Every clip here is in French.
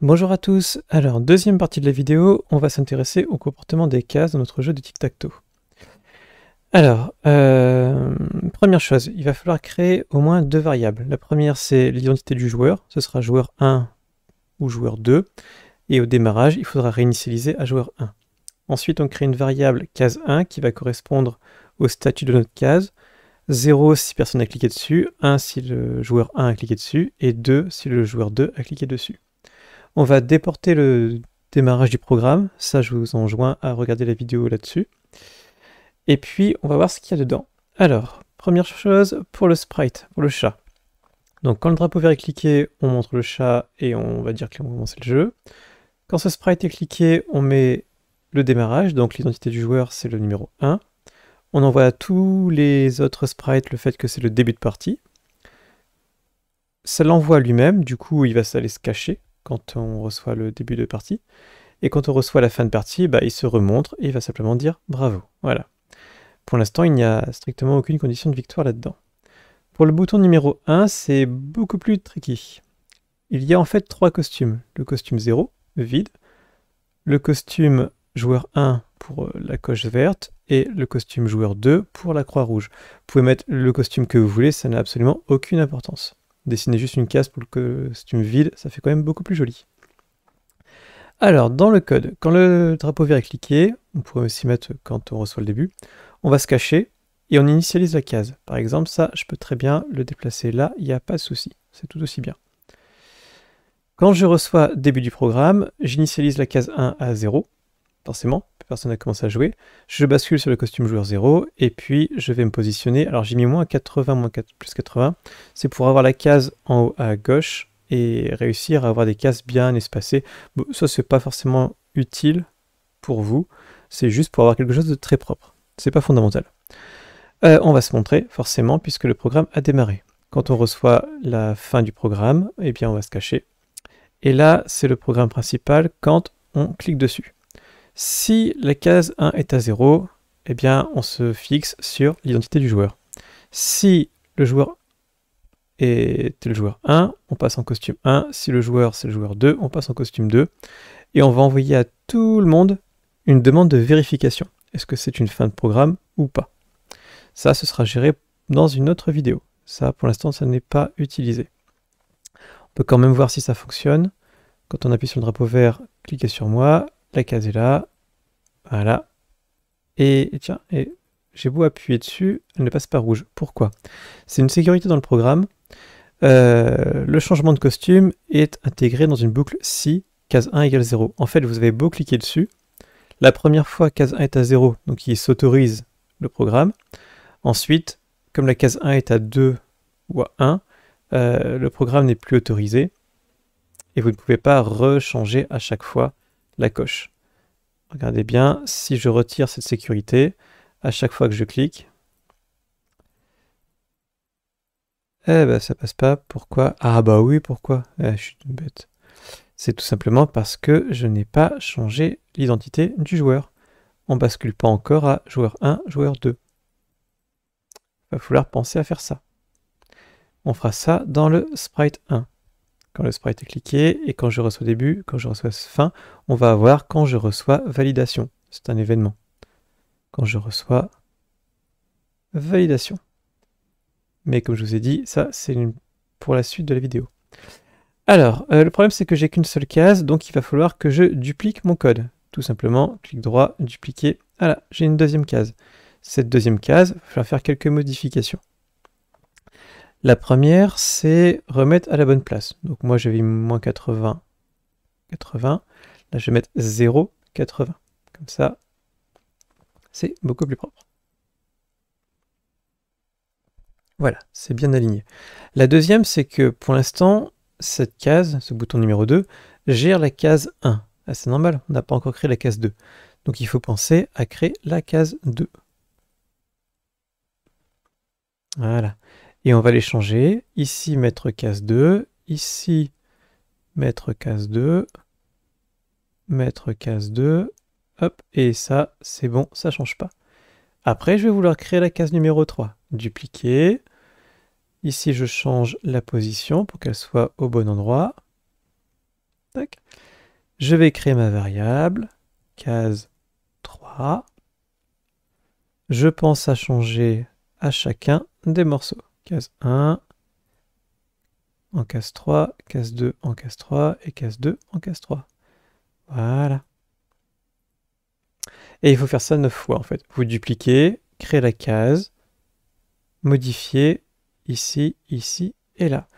Bonjour à tous, alors deuxième partie de la vidéo, on va s'intéresser au comportement des cases dans notre jeu de tic-tac-toe. Alors, première chose, il va falloir créer au moins deux variables. La première c'est l'identité du joueur, ce sera joueur 1 ou joueur 2, et au démarrage il faudra réinitialiser à joueur 1. Ensuite on crée une variable case 1 qui va correspondre au statut de notre case, 0 si personne n'a cliqué dessus, 1 si le joueur 1 a cliqué dessus, et 2 si le joueur 2 a cliqué dessus. On va déporter le démarrage du programme, ça je vous enjoins à regarder la vidéo là-dessus. Et puis on va voir ce qu'il y a dedans. Alors, première chose pour le sprite, pour le chat. Donc quand le drapeau vert est cliqué, on montre le chat et on va dire que on va commencer le jeu. Quand ce sprite est cliqué, on met le démarrage, donc l'identité du joueur c'est le numéro 1. On envoie à tous les autres sprites le fait que c'est le début de partie. Ça l'envoie lui-même, du coup il va aller se cacher quand on reçoit le début de partie. Et quand on reçoit la fin de partie, il se remontre et il va simplement dire bravo. Voilà. Pour l'instant, il n'y a strictement aucune condition de victoire là-dedans. Pour le bouton numéro 1, c'est beaucoup plus tricky. Il y a en fait trois costumes. Le costume 0, vide, le costume joueur 1 pour la coche verte, et le costume joueur 2 pour la croix rouge. Vous pouvez mettre le costume que vous voulez, ça n'a absolument aucune importance. Dessiner juste une case pour le costume vide, ça fait quand même beaucoup plus joli. Alors, dans le code, quand le drapeau vert est cliqué, on pourrait aussi mettre quand on reçoit le début, on va se cacher et on initialise la case. Par exemple, ça, je peux très bien le déplacer là, il n'y a pas de souci, c'est tout aussi bien. Quand je reçois début du programme, j'initialise la case 1 à 0, forcément, personne n'a commencé à jouer. Je bascule sur le costume joueur 0, et puis je vais me positionner. Alors j'ai mis moins 80, plus 80, c'est pour avoir la case en haut à gauche, et réussir à avoir des cases bien espacées. Bon, ça c'est pas forcément utile pour vous, c'est juste pour avoir quelque chose de très propre. C'est pas fondamental. On va se montrer forcément puisque le programme a démarré. Quand on reçoit la fin du programme, eh bien on va se cacher. Et là c'est le programme principal quand on clique dessus. Si la case 1 est à 0, eh bien on se fixe sur l'identité du joueur. Si le joueur est le joueur 1, on passe en costume 1. Si le joueur c'est le joueur 2, on passe en costume 2. Et on va envoyer à tout le monde une demande de vérification. Est-ce que c'est une fin de programme ou pas? Ça, ce sera géré dans une autre vidéo. Ça, pour l'instant, ça n'est pas utilisé. On peut quand même voir si ça fonctionne. Quand on appuie sur le drapeau vert, cliquez sur moi. La case est là. Voilà. Et tiens, j'ai beau appuyer dessus, elle ne passe pas rouge. Pourquoi? C'est une sécurité dans le programme. Le changement de costume est intégré dans une boucle si case 1 égale 0. En fait, vous avez beau cliquer dessus, la première fois case 1 est à 0, donc il s'autorise le programme. Ensuite, comme la case 1 est à 2 ou à 1, le programme n'est plus autorisé et vous ne pouvez pas rechanger à chaque fois la coche. Regardez bien, si je retire cette sécurité, à chaque fois que je clique, eh ben ça passe pas. Pourquoi? Ah bah oui, pourquoi? Je suis une bête. C'est tout simplement parce que je n'ai pas changé l'identité du joueur. On bascule pas encore à joueur 1, joueur 2. Il va falloir penser à faire ça. On fera ça dans le sprite 1. Quand le sprite est cliqué et quand je reçois début, quand je reçois fin, on va avoir quand je reçois validation. C'est un événement. Quand je reçois validation. Mais comme je vous ai dit, ça c'est pour la suite de la vidéo. Alors, le problème c'est que j'ai qu'une seule case, donc il va falloir que je duplique mon code. Tout simplement, clic droit, dupliquer. Voilà, j'ai une deuxième case. Cette deuxième case, il va falloir faire quelques modifications. La première, c'est remettre à la bonne place. Donc moi j'avais mis moins 80, 80. Là je vais mettre 0, 80. Comme ça, c'est beaucoup plus propre. Voilà, c'est bien aligné. La deuxième, c'est que pour l'instant, cette case, ce bouton numéro 2, gère la case 1. Ah, c'est normal, on n'a pas encore créé la case 2. Donc il faut penser à créer la case 2. Voilà. Et on va les changer. Ici, mettre case 2. Ici, mettre case 2. Mettre case 2. Hop, et ça, c'est bon, ça ne change pas. Après, je vais vouloir créer la case numéro 3. Dupliquer. Ici, je change la position pour qu'elle soit au bon endroit. Tac. Je vais créer ma variable, case 3. Je pense à changer à chacun des morceaux. Case 1 en case 3, case 2 en case 3 et case 2 en case 3. Voilà. Et il faut faire ça 9 fois en fait. Vous dupliquez, créez la case, modifiez ici, ici et là.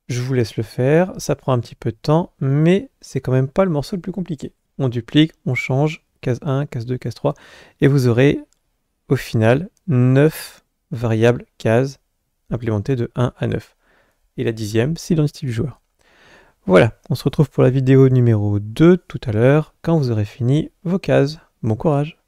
Je vous laisse le faire, ça prend un petit peu de temps, mais c'est quand même pas le morceau le plus compliqué. On duplique, on change, case 1, case 2, case 3, et vous aurez au final 9 variables cases implémentées de 1 à 9. Et la 10e, c'est l'identité du joueur. Voilà, on se retrouve pour la vidéo numéro 2 tout à l'heure, quand vous aurez fini vos cases. Bon courage!